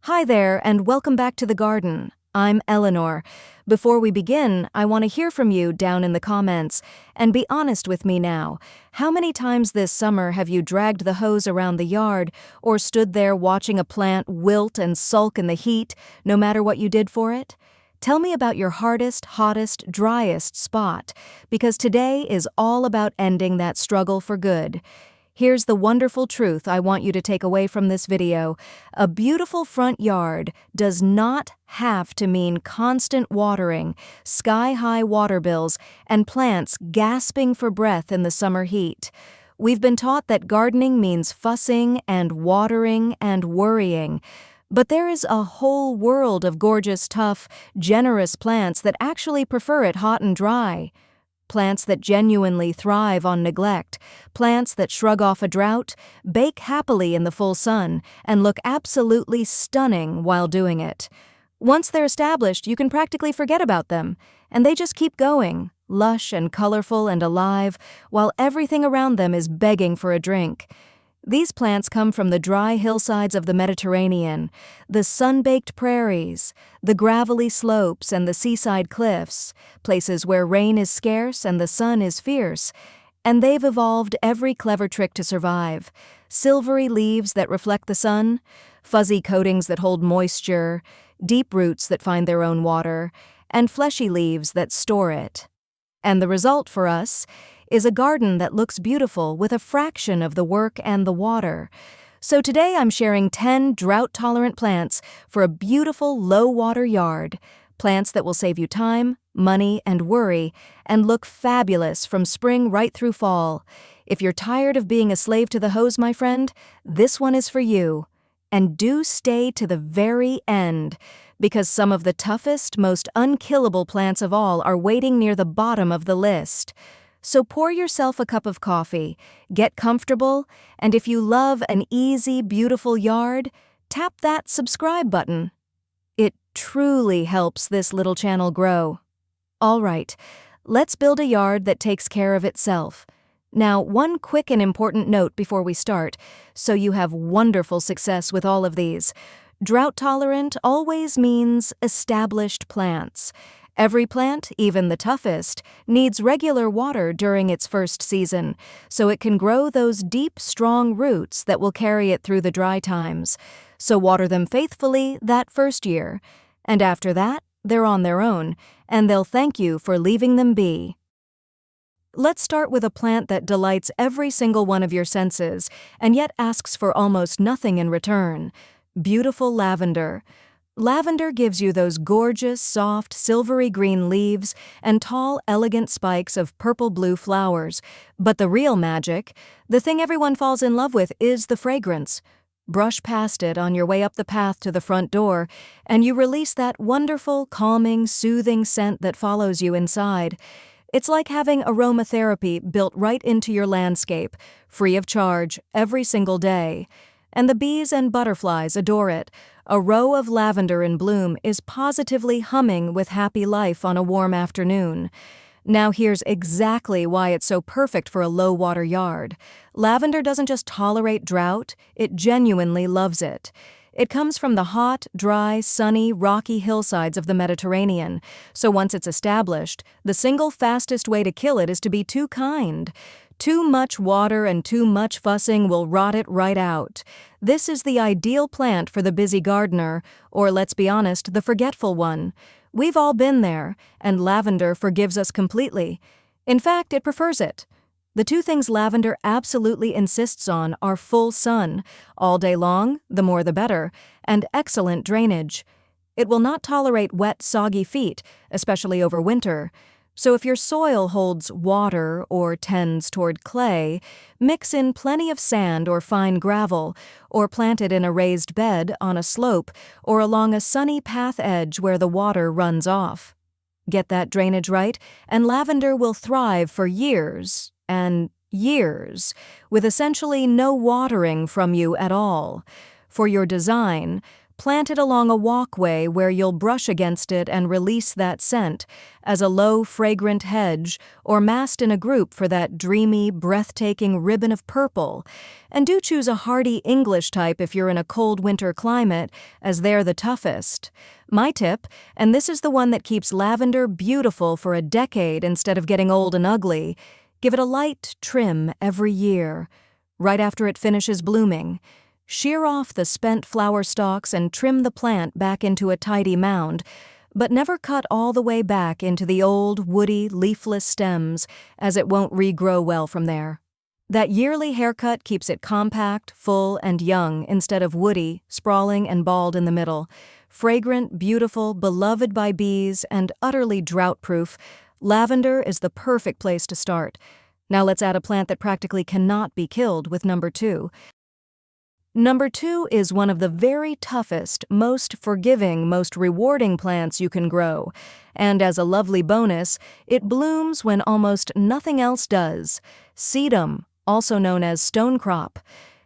Hi there, and welcome back to the garden. I'm Eleanor. Before we begin, I want to hear from you down in the comments, and be honest with me now. How many times this summer have you dragged the hose around the yard, or stood there watching a plant wilt and sulk in the heat, no matter what you did for it? Tell me about your hardest, hottest, driest spot, because today is all about ending that struggle for good. Here's the wonderful truth I want you to take away from this video. A beautiful front yard does not have to mean constant watering, sky-high water bills, and plants gasping for breath in the summer heat. We've been taught that gardening means fussing and watering and worrying. But there is a whole world of gorgeous, tough, generous plants that actually prefer it hot and dry. Plants that genuinely thrive on neglect, plants that shrug off a drought, bake happily in the full sun, and look absolutely stunning while doing it. Once they're established, you can practically forget about them, and they just keep going, lush and colorful and alive, while everything around them is begging for a drink. These plants come from the dry hillsides of the Mediterranean, the sun-baked prairies, the gravelly slopes and the seaside cliffs, places where rain is scarce and the sun is fierce, and they've evolved every clever trick to survive. Silvery leaves that reflect the sun, fuzzy coatings that hold moisture, deep roots that find their own water, and fleshy leaves that store it. And the result for us is a garden that looks beautiful with a fraction of the work and the water. So today I'm sharing 10 drought-tolerant plants for a beautiful low-water yard. Plants that will save you time, money, and worry, and look fabulous from spring right through fall. If you're tired of being a slave to the hose, my friend, this one is for you. And do stay to the very end, because some of the toughest, most unkillable plants of all are waiting near the bottom of the list. So pour yourself a cup of coffee, get comfortable, and if you love an easy, beautiful yard, tap that subscribe button. It truly helps this little channel grow. All right, let's build a yard that takes care of itself. Now, one quick and important note before we start, so you have wonderful success with all of these. Drought-tolerant always means established plants. Every plant, even the toughest, needs regular water during its first season, so it can grow those deep, strong roots that will carry it through the dry times. So water them faithfully that first year. And after that, they're on their own, and they'll thank you for leaving them be. Let's start with a plant that delights every single one of your senses, and yet asks for almost nothing in return. Beautiful lavender. Lavender gives you those gorgeous, soft, silvery green leaves and tall, elegant spikes of purple-blue flowers. But the real magic, the thing everyone falls in love with, is the fragrance. Brush past it on your way up the path to the front door, and you release that wonderful, calming, soothing scent that follows you inside. It's like having aromatherapy built right into your landscape, free of charge, every single day. And the bees and butterflies adore it. A row of lavender in bloom is positively humming with happy life on a warm afternoon. Now here's exactly why it's so perfect for a low-water yard. Lavender doesn't just tolerate drought, it genuinely loves it. It comes from the hot, dry, sunny, rocky hillsides of the Mediterranean, so once it's established, the single fastest way to kill it is to be too kind. Too much water and too much fussing will rot it right out. This is the ideal plant for the busy gardener, or let's be honest, the forgetful one. We've all been there, and lavender forgives us completely. In fact, it prefers it. The two things lavender absolutely insists on are full sun, all day long, the more the better, and excellent drainage. It will not tolerate wet, soggy feet, especially over winter. So if your soil holds water or tends toward clay, mix in plenty of sand or fine gravel, or plant it in a raised bed on a slope or along a sunny path edge where the water runs off. Get that drainage right, and lavender will thrive for years and years, with essentially no watering from you at all. For your design, Plant it along a walkway where you'll brush against it and release that scent, as a low, fragrant hedge, or massed in a group for that dreamy, breathtaking ribbon of purple. And do choose a hardy English type if you're in a cold winter climate, as they're the toughest. My tip, and this is the one that keeps lavender beautiful for a decade instead of getting old and ugly, give it a light trim every year. Right after it finishes blooming, shear off the spent flower stalks and trim the plant back into a tidy mound, but never cut all the way back into the old, woody, leafless stems, as it won't regrow well from there. That yearly haircut keeps it compact, full, and young instead of woody, sprawling, and bald in the middle. Fragrant, beautiful, beloved by bees, and utterly drought-proof, lavender is the perfect place to start. Now let's add a plant that practically cannot be killed with number 2. Number 2 is one of the very toughest, most forgiving, most rewarding plants you can grow. And as a lovely bonus, it blooms when almost nothing else does. Sedum, also known as Stonecrop.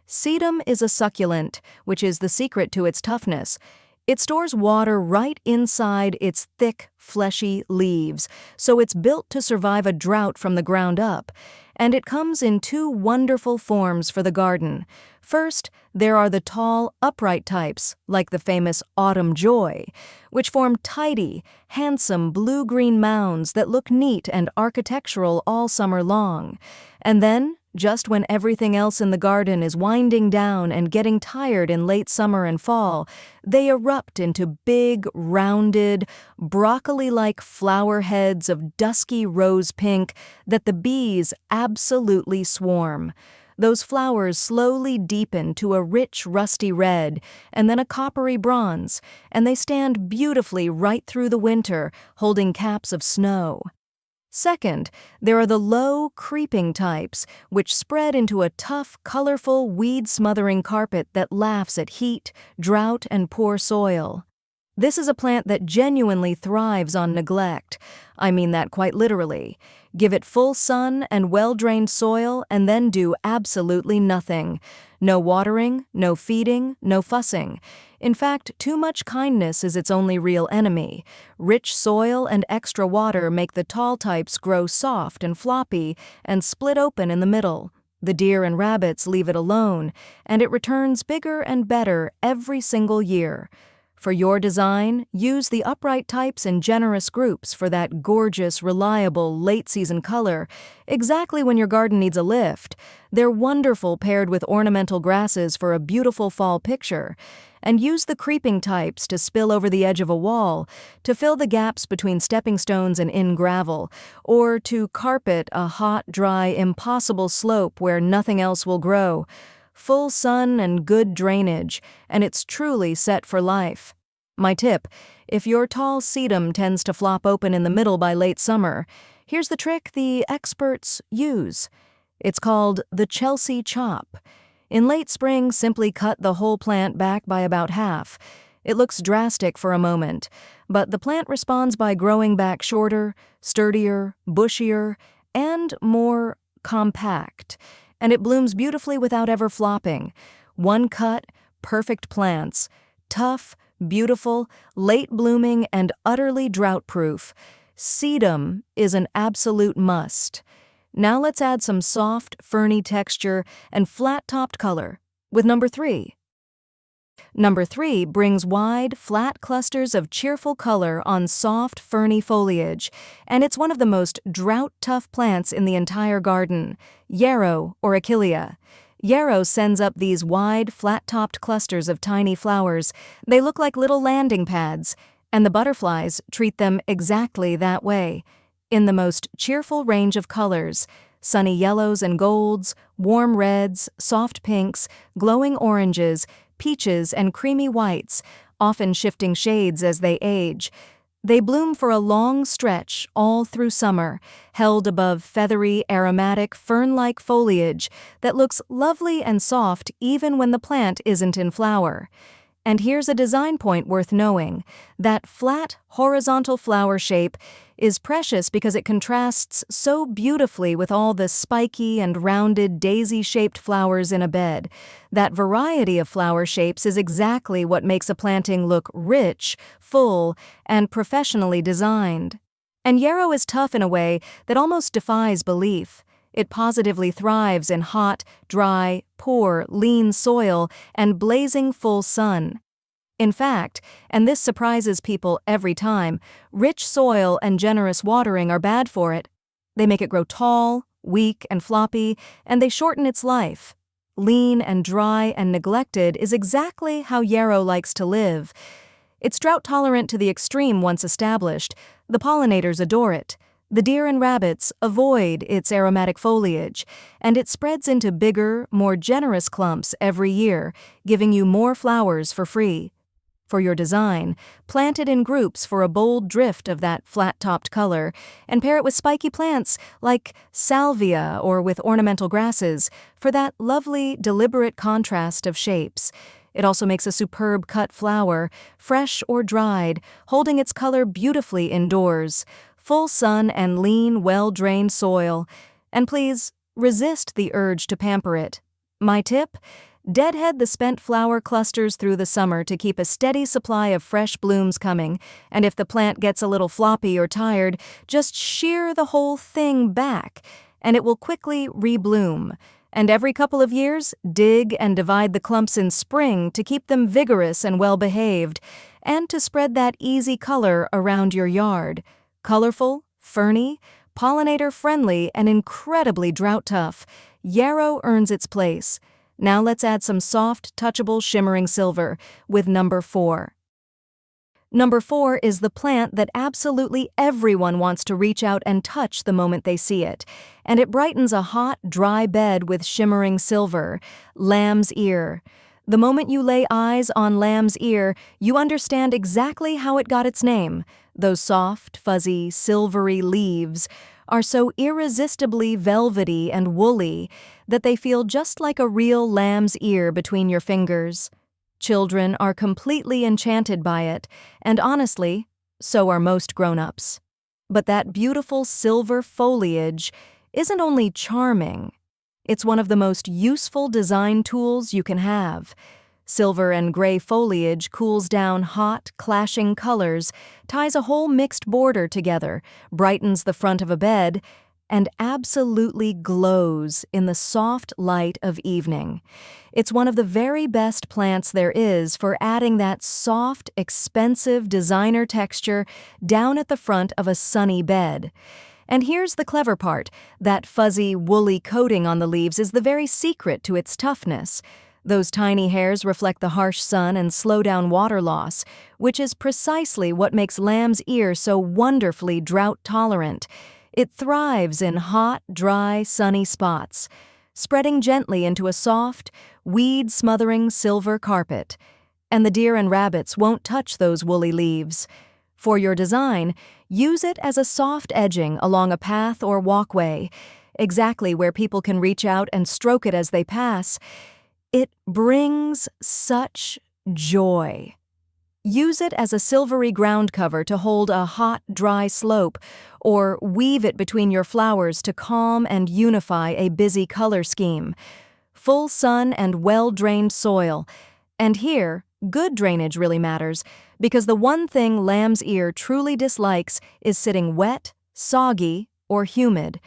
Sedum is a succulent, which is the secret to its toughness. It stores water right inside its thick, fleshy leaves, so it's built to survive a drought from the ground up. And it comes in 2 wonderful forms for the garden. First, there are the tall, upright types, like the famous Autumn Joy, which form tidy, handsome blue-green mounds that look neat and architectural all summer long. And then, just when everything else in the garden is winding down and getting tired in late summer and fall, they erupt into big, rounded, broccoli-like flower heads of dusky rose pink that the bees absolutely swarm. Those flowers slowly deepen to a rich, rusty red, and then a coppery bronze, and they stand beautifully right through the winter, holding caps of snow. Second, there are the low, creeping types, which spread into a tough, colorful, weed-smothering carpet that laughs at heat, drought, and poor soil. This is a plant that genuinely thrives on neglect. I mean that quite literally. Give it full sun and well-drained soil and then do absolutely nothing. No watering, no feeding, no fussing. In fact, too much kindness is its only real enemy. Rich soil and extra water make the tall types grow soft and floppy and split open in the middle. The deer and rabbits leave it alone, and it returns bigger and better every single year. For your design, use the upright types in generous groups for that gorgeous, reliable, late-season color, exactly when your garden needs a lift. They're wonderful paired with ornamental grasses for a beautiful fall picture. And use the creeping types to spill over the edge of a wall, to fill the gaps between stepping stones and in gravel, or to carpet a hot, dry, impossible slope where nothing else will grow. Full sun and good drainage, and it's truly set for life. My tip, if your tall sedum tends to flop open in the middle by late summer, here's the trick the experts use. It's called the Chelsea chop. In late spring, simply cut the whole plant back by about half. It looks drastic for a moment, but the plant responds by growing back shorter, sturdier, bushier, and more compact. And it blooms beautifully without ever flopping. One cut, perfect plants. Tough, beautiful, late blooming, and utterly drought-proof. Sedum is an absolute must. Now let's add some soft, ferny texture and flat-topped color with number 3. Number 3 brings wide, flat clusters of cheerful color on soft, ferny foliage, and it's one of the most drought-tough plants in the entire garden, Yarrow or Achillea. Yarrow sends up these wide, flat-topped clusters of tiny flowers. They look like little landing pads, and the butterflies treat them exactly that way. In the most cheerful range of colors, sunny yellows and golds, warm reds, soft pinks, glowing oranges, peaches, and creamy whites, often shifting shades as they age. They bloom for a long stretch all through summer, held above feathery, aromatic, fern-like foliage that looks lovely and soft even when the plant isn't in flower. And here's a design point worth knowing. That flat, horizontal flower shape is precious because it contrasts so beautifully with all the spiky and rounded daisy-shaped flowers in a bed. That variety of flower shapes is exactly what makes a planting look rich, full, and professionally designed. And Yarrow is tough in a way that almost defies belief. It positively thrives in hot, dry, poor, lean soil and blazing full sun. In fact, and this surprises people every time, rich soil and generous watering are bad for it. They make it grow tall, weak, and floppy, and they shorten its life. Lean and dry and neglected is exactly how Yarrow likes to live. It's drought-tolerant to the extreme once established. The pollinators adore it. The deer and rabbits avoid its aromatic foliage, and it spreads into bigger, more generous clumps every year, giving you more flowers for free. For your design, plant it in groups for a bold drift of that flat-topped color, and pair it with spiky plants like salvia or with ornamental grasses for that lovely, deliberate contrast of shapes. It also makes a superb cut flower, fresh or dried, holding its color beautifully indoors. Full sun and lean, well-drained soil. And please, resist the urge to pamper it. My tip? Deadhead the spent flower clusters through the summer to keep a steady supply of fresh blooms coming, and if the plant gets a little floppy or tired, just shear the whole thing back, and it will quickly rebloom. And every couple of years, dig and divide the clumps in spring to keep them vigorous and well-behaved, and to spread that easy color around your yard. Colorful, ferny, pollinator-friendly, and incredibly drought-tough, Yarrow earns its place. Now let's add some soft, touchable, shimmering silver with number 4. Number 4 is the plant that absolutely everyone wants to reach out and touch the moment they see it, and it brightens a hot, dry bed with shimmering silver, lamb's ear. The moment you lay eyes on lamb's ear, you understand exactly how it got its name. Those soft, fuzzy, silvery leaves are so irresistibly velvety and woolly that they feel just like a real lamb's ear between your fingers. Children are completely enchanted by it, and honestly, so are most grown-ups. But that beautiful silver foliage isn't only charming, it's one of the most useful design tools you can have. Silver and gray foliage cools down hot, clashing colors, ties a whole mixed border together, brightens the front of a bed, and absolutely glows in the soft light of evening. It's one of the very best plants there is for adding that soft, expensive designer texture down at the front of a sunny bed. And here's the clever part. That fuzzy, woolly coating on the leaves is the very secret to its toughness. Those tiny hairs reflect the harsh sun and slow down water loss, which is precisely what makes lamb's ear so wonderfully drought-tolerant. It thrives in hot, dry, sunny spots, spreading gently into a soft, weed-smothering silver carpet. And the deer and rabbits won't touch those woolly leaves. For your design, use it as a soft edging along a path or walkway, exactly where people can reach out and stroke it as they pass. It brings such joy. Use it as a silvery ground cover to hold a hot, dry slope, or weave it between your flowers to calm and unify a busy color scheme. Full sun and well-drained soil. And here, good drainage really matters, because the one thing lamb's ear truly dislikes is sitting wet, soggy, or humid.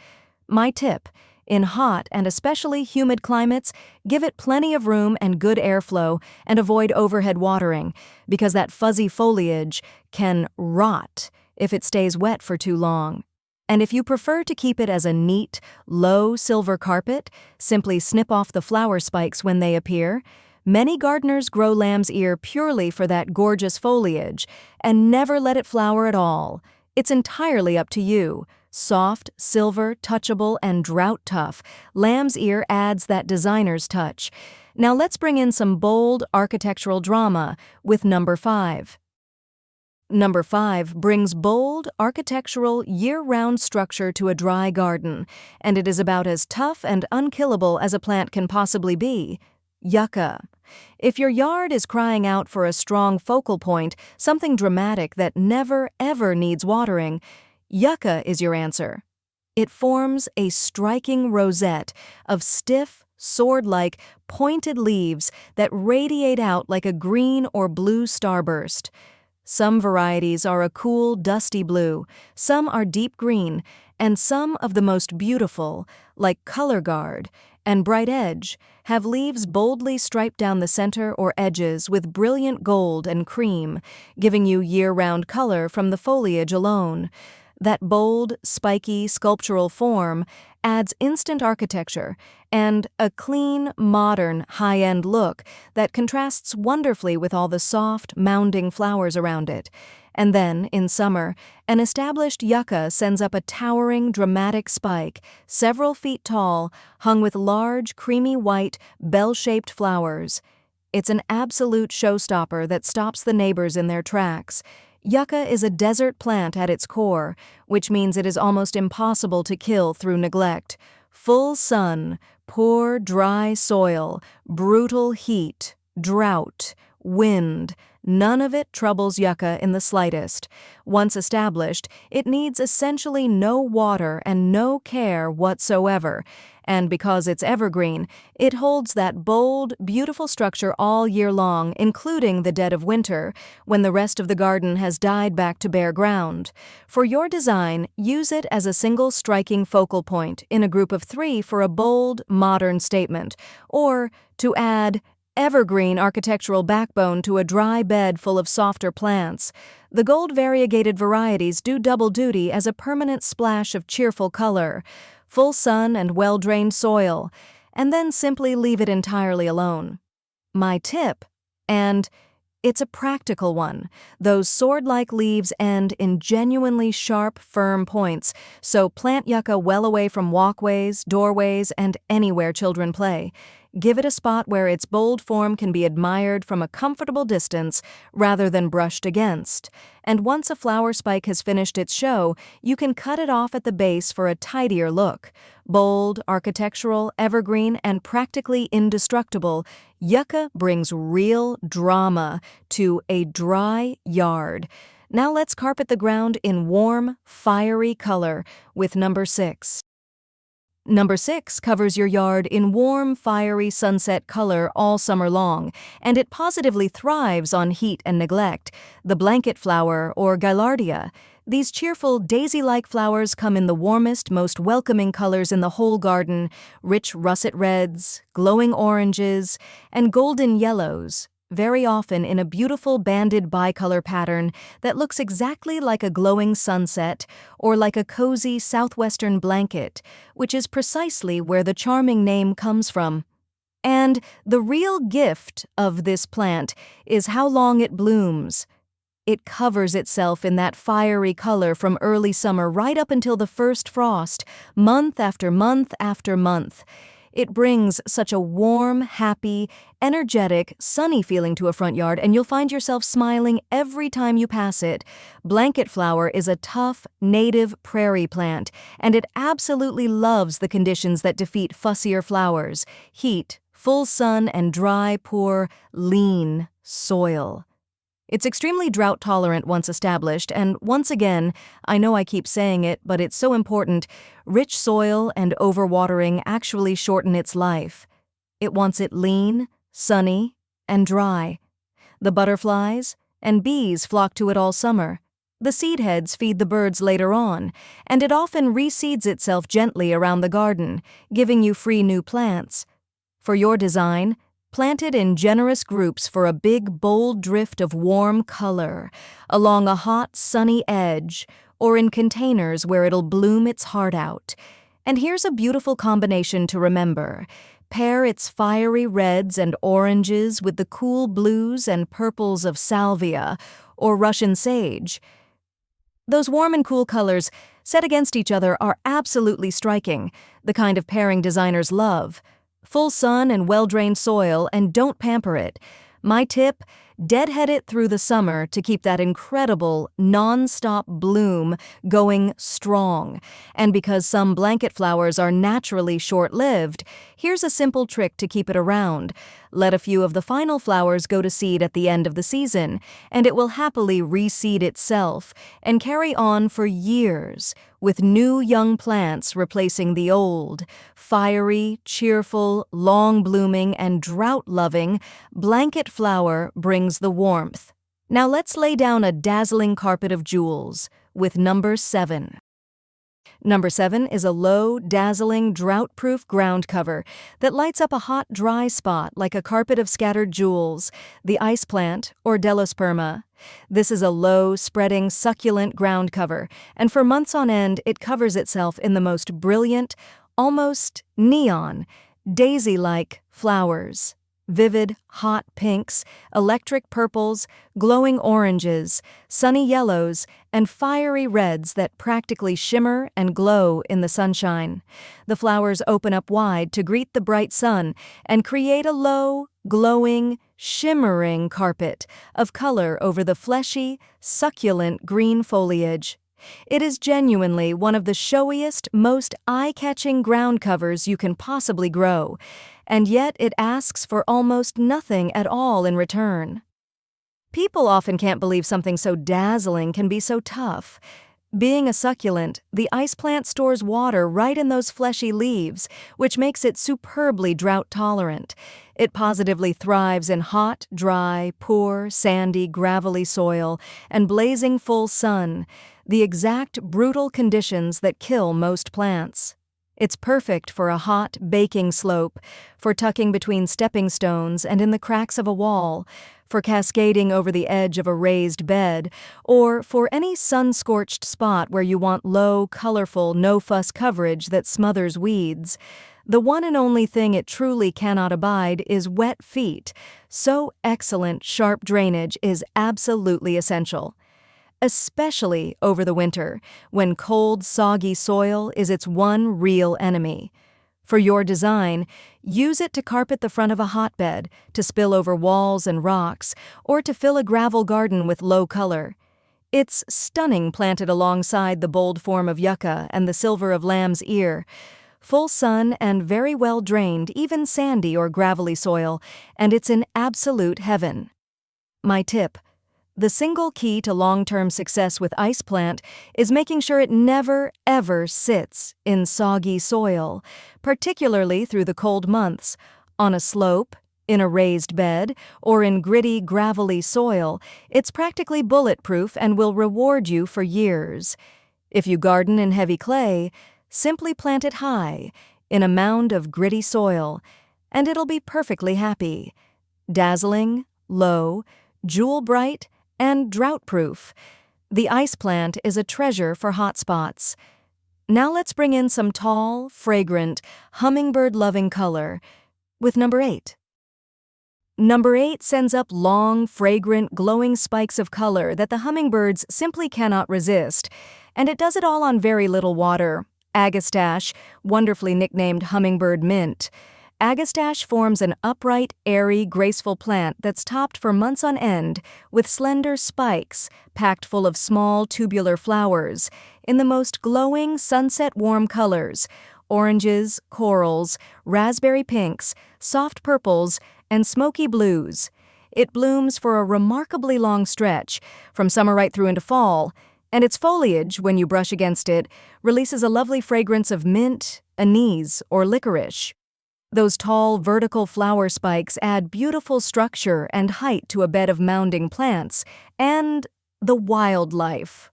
My tip: in hot and especially humid climates, give it plenty of room and good airflow and avoid overhead watering, because that fuzzy foliage can rot if it stays wet for too long. And if you prefer to keep it as a neat, low silver carpet, simply snip off the flower spikes when they appear. Many gardeners grow lamb's ear purely for that gorgeous foliage and never let it flower at all. It's entirely up to you. Soft, silver, touchable, and drought-tough, lamb's ear adds that designer's touch. Now let's bring in some bold architectural drama with number 5. Number 5 brings bold, architectural, year-round structure to a dry garden, and it is about as tough and unkillable as a plant can possibly be. Yucca. If your yard is crying out for a strong focal point, something dramatic that never, ever needs watering, yucca is your answer. It forms a striking rosette of stiff, sword-like, pointed leaves that radiate out like a green or blue starburst. Some varieties are a cool, dusty blue, some are deep green, and some of the most beautiful, like Color Guard and Bright Edge, have leaves boldly striped down the center or edges with brilliant gold and cream, giving you year-round color from the foliage alone. That bold, spiky, sculptural form adds instant architecture and a clean, modern, high-end look that contrasts wonderfully with all the soft, mounding flowers around it. And then, in summer, an established yucca sends up a towering, dramatic spike, several feet tall, hung with large, creamy white, bell-shaped flowers. It's an absolute showstopper that stops the neighbors in their tracks. Yucca is a desert plant at its core, which means it is almost impossible to kill through neglect. Full sun, poor, dry soil, brutal heat, drought, wind, none of it troubles yucca in the slightest. Once established, it needs essentially no water and no care whatsoever. And because it's evergreen, it holds that bold, beautiful structure all year long, including the dead of winter, when the rest of the garden has died back to bare ground. For your design, use it as a single striking focal point in a group of 3 for a bold, modern statement, or to add evergreen architectural backbone to a dry bed full of softer plants. The gold variegated varieties do double duty as a permanent splash of cheerful color, full sun and well-drained soil, and then simply leave it entirely alone. My tip, and it's a practical one, those sword-like leaves end in genuinely sharp, firm points, so plant yucca well away from walkways, doorways, and anywhere children play. Give it a spot where its bold form can be admired from a comfortable distance rather than brushed against. And once a flower spike has finished its show, you can cut it off at the base for a tidier look. Bold, architectural, evergreen, and practically indestructible, yucca brings real drama to a dry yard. Now let's carpet the ground in warm, fiery color with number 6. Number 6 covers your yard in warm, fiery sunset color all summer long, and it positively thrives on heat and neglect. The blanket flower, or Gaillardia. These cheerful, daisy-like flowers come in the warmest, most welcoming colors in the whole garden: rich russet reds, glowing oranges, and golden yellows, very often in a beautiful banded bicolor pattern that looks exactly like a glowing sunset or like a cozy southwestern blanket, which is precisely where the charming name comes from. And the real gift of this plant is how long it blooms. It covers itself in that fiery color from early summer right up until the first frost, month after month after month. It brings such a warm, happy, energetic, sunny feeling to a front yard, and you'll find yourself smiling every time you pass it. Blanket flower is a tough, native prairie plant, and it absolutely loves the conditions that defeat fussier flowers: heat, full sun, and dry, poor, lean soil. It's extremely drought-tolerant once established, and once again, I know I keep saying it, but it's so important, rich soil and overwatering actually shorten its life. It wants it lean, sunny, and dry. The butterflies and bees flock to it all summer. The seed heads feed the birds later on, and it often reseeds itself gently around the garden, giving you free new plants. For your design, plant it in generous groups for a big, bold drift of warm color, along a hot, sunny edge, or in containers where it'll bloom its heart out. And here's a beautiful combination to remember. Pair its fiery reds and oranges with the cool blues and purples of salvia or Russian sage. Those warm and cool colors, set against each other, are absolutely striking, the kind of pairing designers love. Full sun and well-drained soil, and don't pamper it. My tip: deadhead it through the summer to keep that incredible, non-stop bloom going strong. And because some blanket flowers are naturally short-lived, here's a simple trick to keep it around. Let a few of the final flowers go to seed at the end of the season, and it will happily reseed itself and carry on for years, with new young plants replacing the old. Fiery, cheerful, long-blooming, and drought-loving, blanket flower brings the warmth. Now let's lay down a dazzling carpet of jewels with number 7. Number 7 is a low, dazzling, drought-proof ground cover that lights up a hot, dry spot like a carpet of scattered jewels, the ice plant, or Delosperma. This is a low, spreading, succulent ground cover, and for months on end it covers itself in the most brilliant, almost neon, daisy-like flowers. Vivid, hot pinks, electric purples, glowing oranges, sunny yellows, and fiery reds that practically shimmer and glow in the sunshine. The flowers open up wide to greet the bright sun and create a low, glowing, shimmering carpet of color over the fleshy, succulent green foliage. It is genuinely one of the showiest, most eye-catching ground covers you can possibly grow, and yet it asks for almost nothing at all in return. People often can't believe something so dazzling can be so tough. Being a succulent, the ice plant stores water right in those fleshy leaves, which makes it superbly drought-tolerant. It positively thrives in hot, dry, poor, sandy, gravelly soil and blazing full sun, the exact brutal conditions that kill most plants. It's perfect for a hot, baking slope, for tucking between stepping stones and in the cracks of a wall, for cascading over the edge of a raised bed, or for any sun-scorched spot where you want low, colorful, no-fuss coverage that smothers weeds. The one and only thing it truly cannot abide is wet feet, so excellent, sharp drainage is absolutely essential. Especially over the winter, when cold, soggy soil is its one real enemy. For your design, use it to carpet the front of a hotbed, to spill over walls and rocks, or to fill a gravel garden with low color. It's stunning planted alongside the bold form of Yucca and the silver of lamb's ear. Full sun and very well drained, even sandy or gravelly soil, and it's an absolute heaven. My tip: the single key to long-term success with ice plant is making sure it never, ever sits in soggy soil, particularly through the cold months. On a slope, in a raised bed, or in gritty, gravelly soil, it's practically bulletproof and will reward you for years. If you garden in heavy clay, simply plant it high, in a mound of gritty soil, and it'll be perfectly happy. Dazzling, low, jewel-bright, and drought-proof. The ice plant is a treasure for hot spots. Now let's bring in some tall, fragrant, hummingbird-loving color with number 8. Number 8 sends up long, fragrant, glowing spikes of color that the hummingbirds simply cannot resist, and it does it all on very little water. Agastache, wonderfully nicknamed hummingbird mint. Agastache forms an upright, airy, graceful plant that's topped for months on end with slender spikes packed full of small, tubular flowers in the most glowing, sunset-warm colors: oranges, corals, raspberry pinks, soft purples, and smoky blues. It blooms for a remarkably long stretch, from summer right through into fall, and its foliage, when you brush against it, releases a lovely fragrance of mint, anise, or licorice. Those tall, vertical flower spikes add beautiful structure and height to a bed of mounding plants, and the wildlife.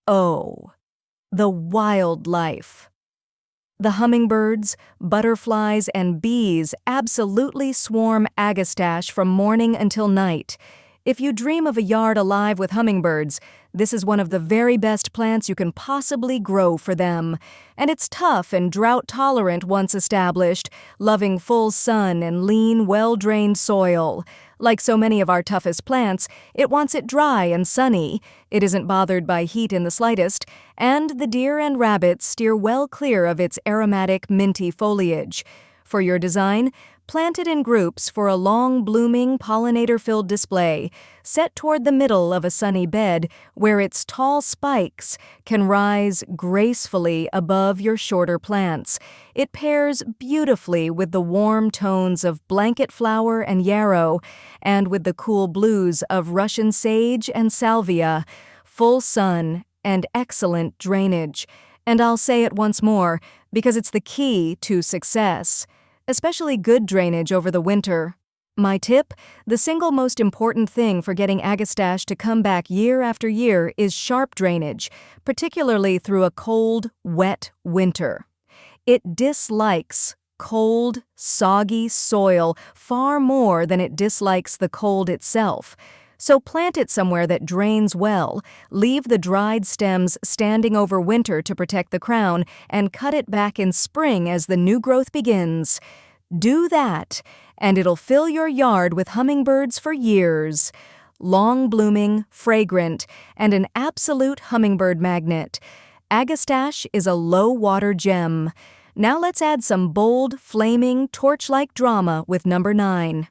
Oh, the wildlife. The hummingbirds, butterflies, and bees absolutely swarm Agastache from morning until night. If you dream of a yard alive with hummingbirds, this is one of the very best plants you can possibly grow for them. And it's tough and drought-tolerant once established, loving full sun and lean, well-drained soil. Like so many of our toughest plants, it wants it dry and sunny. It isn't bothered by heat in the slightest, and the deer and rabbits steer well clear of its aromatic, minty foliage. For your design, Plant it in groups for a long-blooming, pollinator-filled display, set toward the middle of a sunny bed where its tall spikes can rise gracefully above your shorter plants. It pairs beautifully with the warm tones of blanket flower and yarrow, and with the cool blues of Russian sage and salvia. Full sun and excellent drainage. And I'll say it once more, because it's the key to success. Especially good drainage over the winter. My tip, the single most important thing for getting Agastache to come back year after year is sharp drainage, particularly through a cold, wet winter. It dislikes cold, soggy soil far more than it dislikes the cold itself. So plant it somewhere that drains well, leave the dried stems standing over winter to protect the crown, and cut it back in spring as the new growth begins. Do that, and it'll fill your yard with hummingbirds for years. Long-blooming, fragrant, and an absolute hummingbird magnet. Agastache is a low-water gem. Now let's add some bold, flaming, torch-like drama with number 9.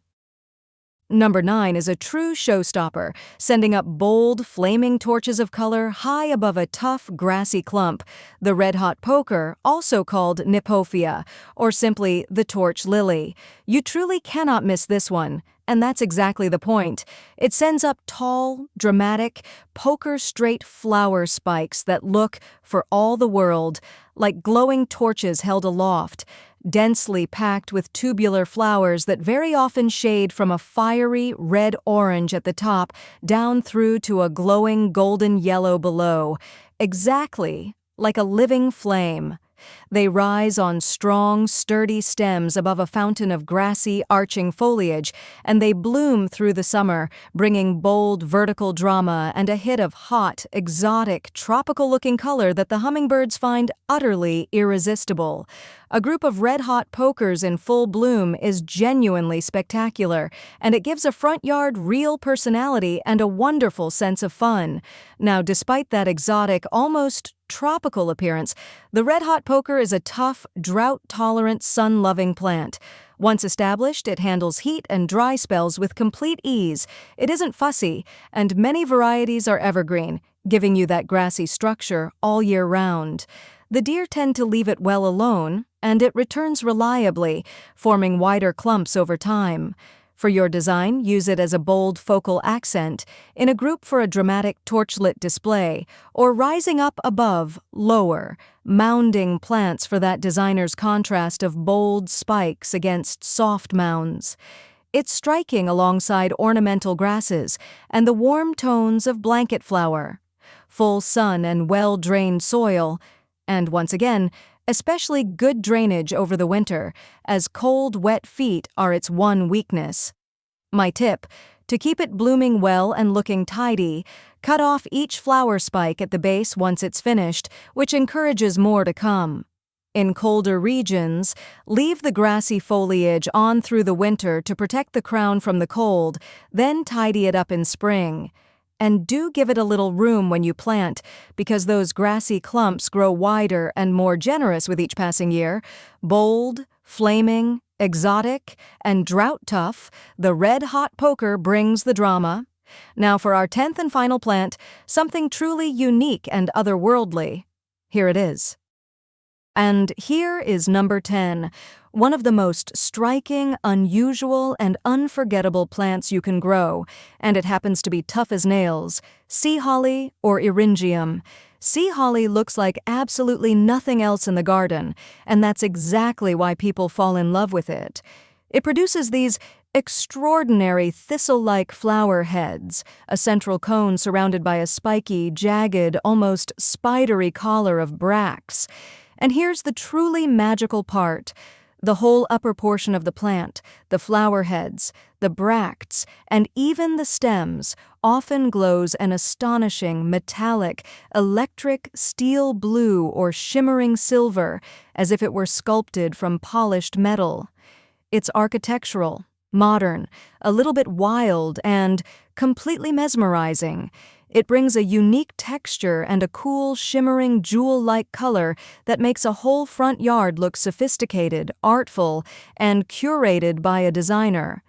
Number 9 is a true showstopper, sending up bold, flaming torches of color high above a tough, grassy clump, the red-hot poker, also called Kniphofia, or simply the torch lily. You truly cannot miss this one, and that's exactly the point. It sends up tall, dramatic, poker-straight flower spikes that look, for all the world, like glowing torches held aloft, densely packed with tubular flowers that very often shade from a fiery red-orange at the top down through to a glowing golden yellow below, exactly like a living flame. They rise on strong, sturdy stems above a fountain of grassy, arching foliage, and they bloom through the summer, bringing bold, vertical drama and a hit of hot, exotic, tropical-looking color that the hummingbirds find utterly irresistible. A group of red-hot pokers in full bloom is genuinely spectacular, and it gives a front yard real personality and a wonderful sense of fun. Now, despite that exotic, almost tropical appearance, the red-hot poker is a tough, drought-tolerant, sun-loving plant. Once established, it handles heat and dry spells with complete ease. It isn't fussy, and many varieties are evergreen, giving you that grassy structure all year round. The deer tend to leave it well alone, and it returns reliably, forming wider clumps over time. For your design, use it as a bold focal accent, in a group for a dramatic torchlit display, or rising up above, lower, mounding plants for that designer's contrast of bold spikes against soft mounds. It's striking alongside ornamental grasses and the warm tones of blanket flower. Full sun and well-drained soil, and once again, especially good drainage over the winter, as cold, wet feet are its one weakness. My tip, to keep it blooming well and looking tidy, cut off each flower spike at the base once it's finished, which encourages more to come. In colder regions, leave the grassy foliage on through the winter to protect the crown from the cold, then tidy it up in spring. And do give it a little room when you plant, because those grassy clumps grow wider and more generous with each passing year. Bold, flaming, exotic, and drought-tough, the red-hot poker brings the drama. Now for our 10th and final plant, something truly unique and otherworldly. Here it is. And here is number 10, one of the most striking, unusual, and unforgettable plants you can grow, and it happens to be tough as nails, sea holly or Eryngium. Sea holly looks like absolutely nothing else in the garden, and that's exactly why people fall in love with it. It produces these extraordinary thistle-like flower heads, a central cone surrounded by a spiky, jagged, almost spidery collar of bracts. And here's the truly magical part. The whole upper portion of the plant, the flower heads, the bracts, and even the stems often glows an astonishing, metallic, electric steel blue or shimmering silver, as if it were sculpted from polished metal. It's architectural, modern, a little bit wild, and completely mesmerizing. It brings a unique texture and a cool, shimmering, jewel-like color that makes a whole front yard look sophisticated, artful, and curated by a designer.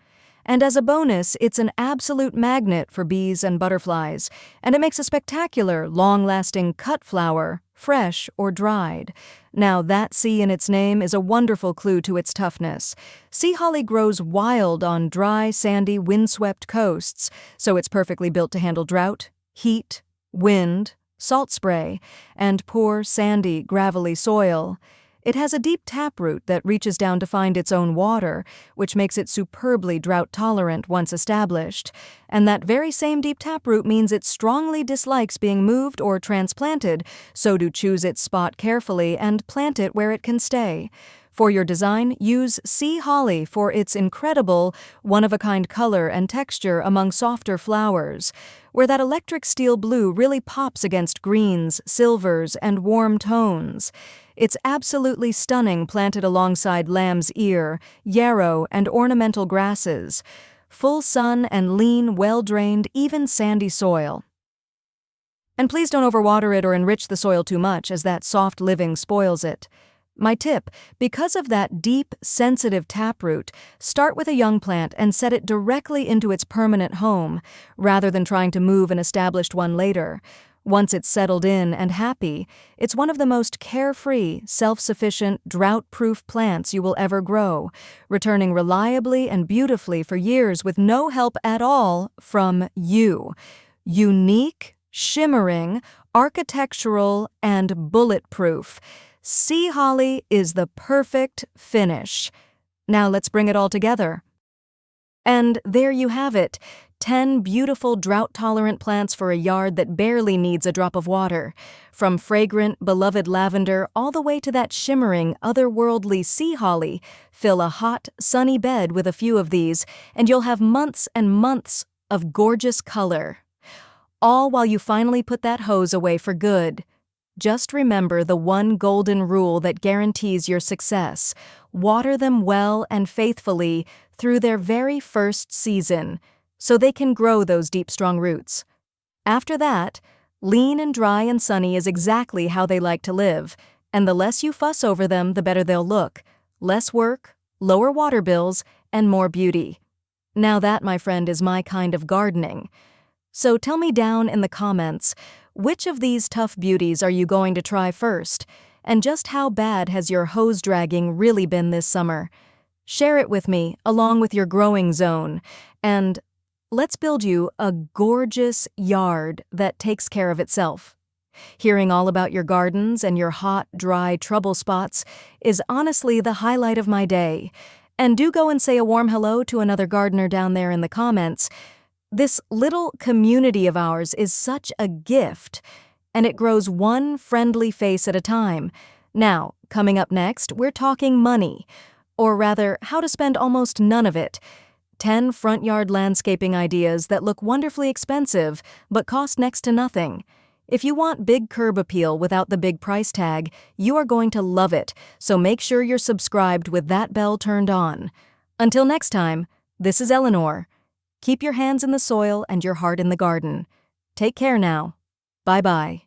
And as a bonus, it's an absolute magnet for bees and butterflies, and it makes a spectacular, long-lasting cut flower, fresh or dried. Now, that C in its name is a wonderful clue to its toughness. Sea holly grows wild on dry, sandy, windswept coasts, so it's perfectly built to handle drought, heat, wind, salt spray, and poor, sandy, gravelly soil. It has a deep taproot that reaches down to find its own water, which makes it superbly drought-tolerant once established. And that very same deep taproot means it strongly dislikes being moved or transplanted, so do choose its spot carefully and plant it where it can stay. For your design, use sea holly for its incredible, one-of-a-kind color and texture among softer flowers, where that electric steel blue really pops against greens, silvers, and warm tones. It's absolutely stunning planted alongside lamb's ear, yarrow, and ornamental grasses. Full sun and lean, well-drained, even sandy soil. And please don't overwater it or enrich the soil too much, as that soft living spoils it. My tip, because of that deep, sensitive taproot, start with a young plant and set it directly into its permanent home, rather than trying to move an established one later. Once it's settled in and happy, it's one of the most carefree, self-sufficient, drought-proof plants you will ever grow, returning reliably and beautifully for years with no help at all from you. Unique, shimmering, architectural, and bulletproof. Sea holly is the perfect finish. Now let's bring it all together. And there you have it. 10 beautiful drought-tolerant plants for a yard that barely needs a drop of water. From fragrant, beloved lavender all the way to that shimmering, otherworldly sea holly, fill a hot, sunny bed with a few of these, and you'll have months and months of gorgeous color. All while you finally put that hose away for good. Just remember the one golden rule that guarantees your success. Water them well and faithfully through their very first season, so they can grow those deep, strong roots. After that, lean and dry and sunny is exactly how they like to live, and the less you fuss over them, the better they'll look. Less work, lower water bills, and more beauty. Now that, my friend, is my kind of gardening. So tell me down in the comments, which of these tough beauties are you going to try first? And just how bad has your hose dragging really been this summer? Share it with me, along with your growing zone, and let's build you a gorgeous yard that takes care of itself. Hearing all about your gardens and your hot, dry trouble spots is honestly the highlight of my day. And do go and say a warm hello to another gardener down there in the comments. This little community of ours is such a gift, and it grows one friendly face at a time. Now, coming up next, we're talking money, or rather, how to spend almost none of it. 10 front yard landscaping ideas that look wonderfully expensive but cost next to nothing. If you want big curb appeal without the big price tag, you are going to love it, so make sure you're subscribed with that bell turned on. Until next time, this is Eleanor. Keep your hands in the soil and your heart in the garden. Take care now. Bye-bye.